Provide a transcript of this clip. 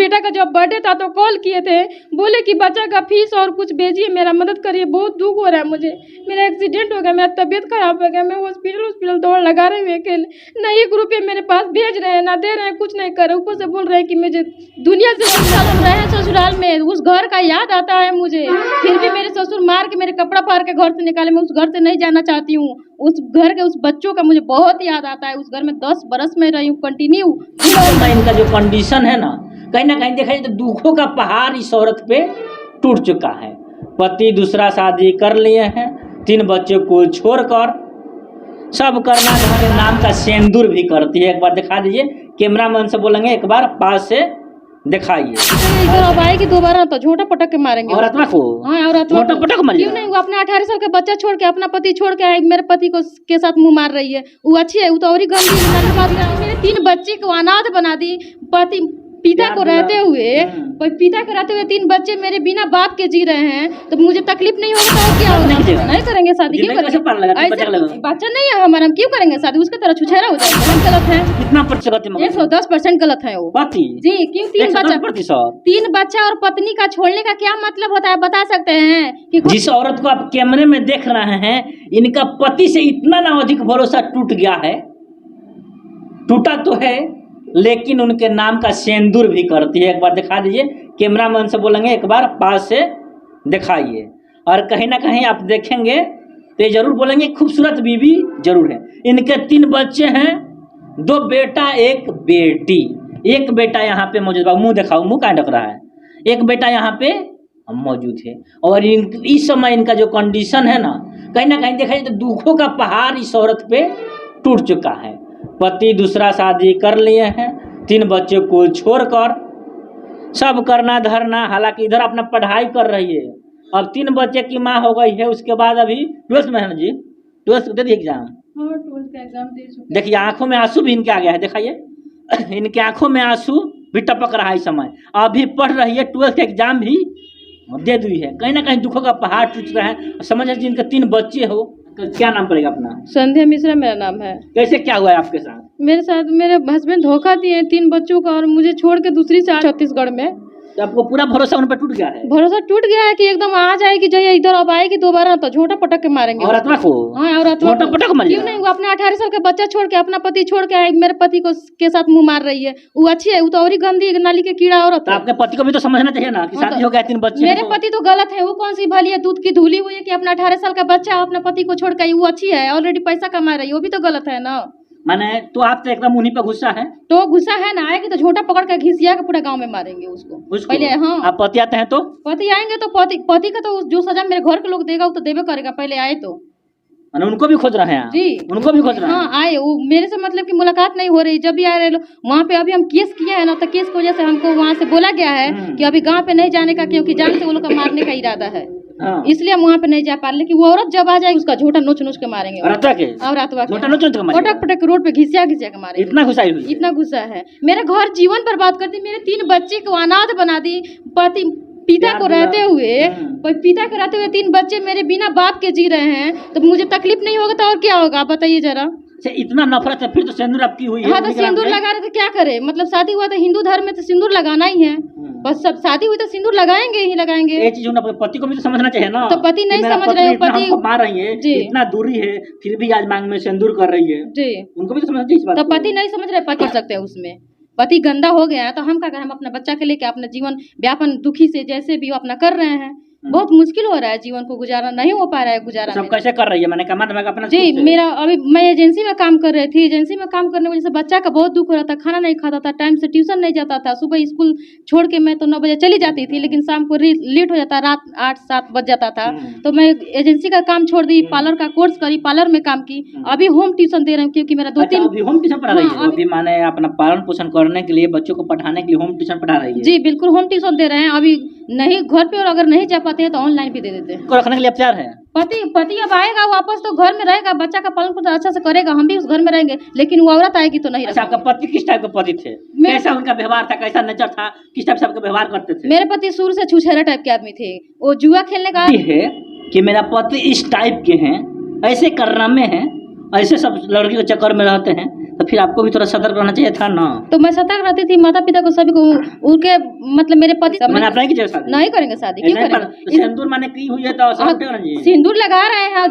बेटा का जब बर्थडे था तो कॉल किए थे, बोले कि बच्चा का फीस और कुछ भेजिए, मेरा मदद करिए, बहुत दुख हो रहा है मुझे। मेरा एक्सीडेंट हो गया, मेरा तबीयत खराब हो गया, मैं हॉस्पिटल दौड़ लगा रहे हुए अकेले, ना 1 रुपये मेरे पास भेज रहे हैं, ना दे रहे हैं, कुछ नहीं कर रहे। ऊपर से बोल रहे हैं कि मुझे दुनिया से हम रहे हैं ससुराल में, उस घर का याद आता है मुझे। फिर भी मेरे ससुर मार के मेरे कपड़ा फाड़ के घर से निकाले, मैं उस घर से नहीं जाना चाहती हूँ। उस घर के उस बच्चों का मुझे बहुत याद आता है। उस घर में 10 बरस में रही हूँ कंटिन्यू। इनका जो कंडीशन है ना कहीं देखा जाए तो दुखों का पहाड़ इस औरत पे टूट चुका है। पति दूसरा शादी कर लिए हैं, 3 बच्चे को छोड़कर, सब करना घर के नाम का सिंदूर भी करती है। एक बार दिखा दीजिए, कैमरामैन से बोलेंगे एक बार पास से दिखाइए। इधर अब आएगी दोबारा तो झोंटा पटक के मारेंगे और आत्मा को। हाँ, और आत्मा झोंटा पटक मारिए। क्यों नहीं? वो अपने 18 साल का बच्चा छोड़ के अपना पति छोड़ के मेरे पति को के साथ मुंह मार रही है। वो अच्छी है, वो तो और ही गंदी है। मेरे 3 बच्चे को अनाथ बना दी। पिता को रहते हुए 3 बच्चे मेरे बिना बाप के जी रहे हैं, तो मुझे तकलीफ नहीं होगा तो क्या होगा? नहीं करेंगे शादी। क्यों करेंगे? बच्चा नहीं है हमारा, हम क्यों करेंगे शादी? उसके तरह छुछेरा हो जाएगा। गलत है। कितना प्रतिशत? 110% गलत है वो पति जी। क्यों 3 बच्चा और पत्नी का छोड़ने का क्या मतलब होता है, बता सकते हैं? कि जिस औरत को आप कैमरे में देख रहे हैं, इनका पति से इतना ना अधिक भरोसा टूट गया है। टूटा तो है लेकिन उनके नाम का सिंदूर भी करती है। एक बार दिखा दीजिए, कैमरामैन से बोलेंगे एक बार पास से दिखाइए। और कहीं ना कहीं आप देखेंगे तो ये जरूर बोलेंगे खूबसूरत बीवी जरूर है। इनके 3 बच्चे हैं, 2 बेटा 1 बेटी। एक बेटा यहाँ पे मौजूद है, मुंह दिखाओ, मुंह कहाँ ढक रहा है। एक बेटा यहाँ पे मौजूद है। और इस समय इनका जो कंडीशन है ना कहीं देखा जाए तो दुखों का पहाड़ इस औरत पे टूट चुका है। पति दूसरा शादी कर लिए हैं, 3 बच्चे को छोड़कर, सब करना धरना। हालांकि इधर अपना पढ़ाई कर रही है। अब 3 बच्चे की माँ हो गई है। उसके बाद अभी 12th में है ना जी, 12th दे दी एग्जाम। हाँ, 12th का एग्जाम दे चुके। देखिए आंखों में आंसू भी इनके आ गया है, दिखाइए इनके आंखों में आंसू भी टपक रहा है इस समय। अभी पढ़ रही है, 12th का एग्जाम भी दे दी है। कहीं ना कहीं दुखों का पहाड़ टूट रहा है। समझ लीजिए इनके 3 बच्चे हो। क्या नाम पड़ेगा अपना? संध्या मिश्रा मेरा नाम है। कैसे क्या हुआ है आपके साथ? मेरे साथ मेरे हस्बैंड धोखा दिए 3 बच्चों का और मुझे छोड़ के दूसरी से छत्तीसगढ़ में। तो आपको पूरा भरोसा उन पर टूट गया है? भरोसा टूट गया है कि एकदम आ जाएगी जया इधर, अब आएगी दोबारा तो झोंटा पटक के मारेंगे। और आत्मा को। हाँ, और आत्मा झोंटा पटक मारिए। क्यों नहीं? वो अपने 18 साल का बच्चा छोड़ के अपना पति छोड़ के मेरे पति को के साथ मुंह मार रही है। वो अच्छी है, वो तो और ही गंदी नाली के कीड़ा औरत है। आपके पति को भी तो समझना चाहिए ना कि शादी हो गया, 3 बच्चे। मेरे पति तो गलत है। वो कौन सी भली है, दूध की धूली हुई है कि अपना 18 साल का बच्चा अपना पति को छोड़ के? वो अच्छी है, ऑलरेडी पैसा कमा रही है, वो भी तो गलत है ना। माने तो आप तो एकदम उन्हीं पर गुस्सा है। तो गुस्सा है ना, आएगी तो झोटा पकड़ के घिसिया के पूरा गांव में मारेंगे उसको पहले। हाँ, आप पति आते हैं तो पति आएंगे तो पति का तो जो सजा मेरे घर के लोग देगा वो तो देवे करेगा। पहले आए तो माने उनको भी खोज रहे हैं जी, उनको भी खोज रहे हैं। हाँ, आए। वो मेरे से मतलब कि मुलाकात नहीं हो रही। जब भी आ रहे लोग वहाँ पे, अभी हम केस किए हैं ना, तो केस की वजह से हमको वहाँ से बोला गया है कि अभी गाँव पे नहीं जाने का, क्योंकि जाने से वो लोग का मारने का इरादा है। इसलिए हम वहाँ पे नहीं जा पा रहे। लेकिन वो औरत जब आ जाएगी उसका झोटा नोच के मारेंगे। और पटक रोड पे घिसिया के मारेंगे। इतना गुस्सा है, इतना गुस्सा है। मेरे घर जीवन बर्बाद कर दी, मेरे 3 बच्चे को अनाथ बना दी। पिता को रहते हुए 3 बच्चे मेरे बिना बाप के जी रहे हैं, तो मुझे तकलीफ नहीं होगा तो और क्या होगा? आप बताइए जरा। इतना नफरत है, फिर तो सिंदूर आपकी हुई है। हाँ, तो सिंदूर लगा रहे थे, क्या करे? मतलब शादी हुआ तो हिंदू धर्म में तो सिंदूर लगाना ही है। बस सब शादी हुई तो सिंदूर लगाएंगे ही लगाएंगे। ये चीज पति को भी तो समझना चाहिए ना। तो पति नहीं समझ रहे हैं। पति मार रही है, इतना दूरी है, फिर भी आज मांग में सिंदूर कर रही है जी। उनको भी तो समझना चाहिए इस बात तो को। पति नहीं समझ रहे, पति कर सकते हैं उसमें। पति गंदा हो गया है तो हम क्या करें? हम अपना बच्चा के लेके अपना जीवन व्यापन दुखी से जैसे भी अपना कर रहे हैं। बहुत मुश्किल हो रहा है, जीवन को गुजारा नहीं हो पा रहा है। गुजारा सब कैसे कर रही है? मैंने कमा दमागा अपना जी। मेरा अभी मैं एजेंसी में काम कर रही थी। एजेंसी में काम करने की वजह से बच्चा का बहुत दुख हो रहा था। खाना नहीं खाता था, टाइम से ट्यूशन नहीं जाता था। सुबह स्कूल छोड़ के मैं तो 9 बजे चली जाती थी, लेकिन शाम को लेट हो जाता, रात 8-7 बज जाता था। तो मैं एजेंसी का काम छोड़ दी, पार्लर का कोर्स करी, पार्लर में काम की। अभी होम ट्यूशन दे रही हूँ क्योंकि मेरा 2-3 होम ट्यूशन पढ़ा रही है। अभी माने अपना पालन पोषण करने के लिए, बच्चों को पढ़ाने के लिए होम ट्यूशन पढ़ा रही है। जी बिल्कुल, होम ट्यूशन दे रहे हैं। अभी नहीं घर पे, और अगर नहीं जा पाते हैं तो ऑनलाइन भी दे देते हैं। रखने के लिए प्यार है। पति अब आएगा वापस तो घर में रहेगा, बच्चा का पालन पोषण अच्छा से करेगा, हम भी उस घर में रहेंगे। लेकिन वो औरत आएगी तो नहीं। अच्छा, आपका पति किस टाइप का पति थे? कैसा उनका व्यवहार था, कैसा नेचर था, किस टाइप से आपका व्यवहार करते थे? मेरे पति शुरू से छुछेरा टाइप के आदमी थे। वो जुआ खेलने का है कि मेरा पति इस टाइप के हैं, ऐसे करना में हैं, ऐसे सब लड़की के चक्कर में रहते हैं। तो फिर आपको भी थोड़ा सतर्क रहना चाहिए था ना। तो मैं सतर्क रहती थी, माता पिता को सभी को, उनके मतलब मेरे पति मैंने अपना ही की शादी नहीं करेंगे शादी, क्यों नहीं, करेंगे? पर सिंदूर माने की हुई है तो सब उठेगा ना जी। सिंदूर लगा रहे हैं